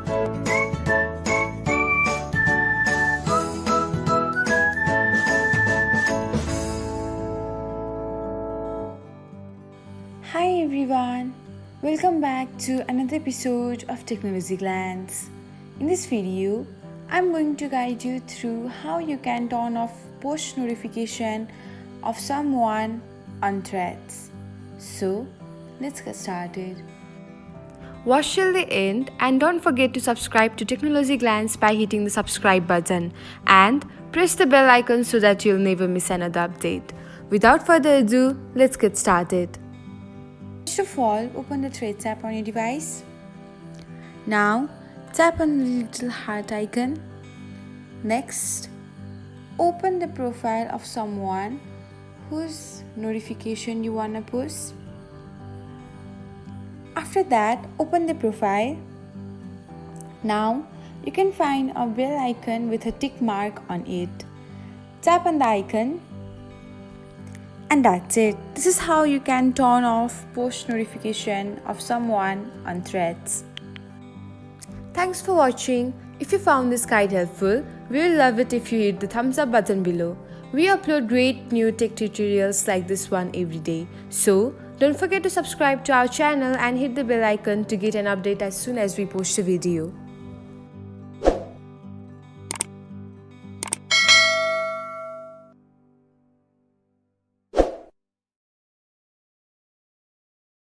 Hi everyone, welcome back to another episode of Technologyglance. In this video, I'm going to guide you through how you can turn off push notification of someone on threads. So, let's get started. Watch till the end and don't forget to subscribe to Technologyglance by hitting the subscribe button and press the bell icon so that you'll never miss another update. Without further ado, let's get started. First of all, open the Threads app on your device. Now, tap on the little heart icon. Next, open the profile of someone whose notification you wanna push. After that, open the profile. Now, you can find a bell icon with a tick mark on it. Tap on the icon. And that's it. This is how you can turn off push notification of someone on threads. Thanks for watching. If you found this guide helpful, we will love it if you hit the thumbs up button below. We upload great new tech tutorials like this one every day. So, don't forget to subscribe to our channel and hit the bell icon to get an update as soon as we post a video.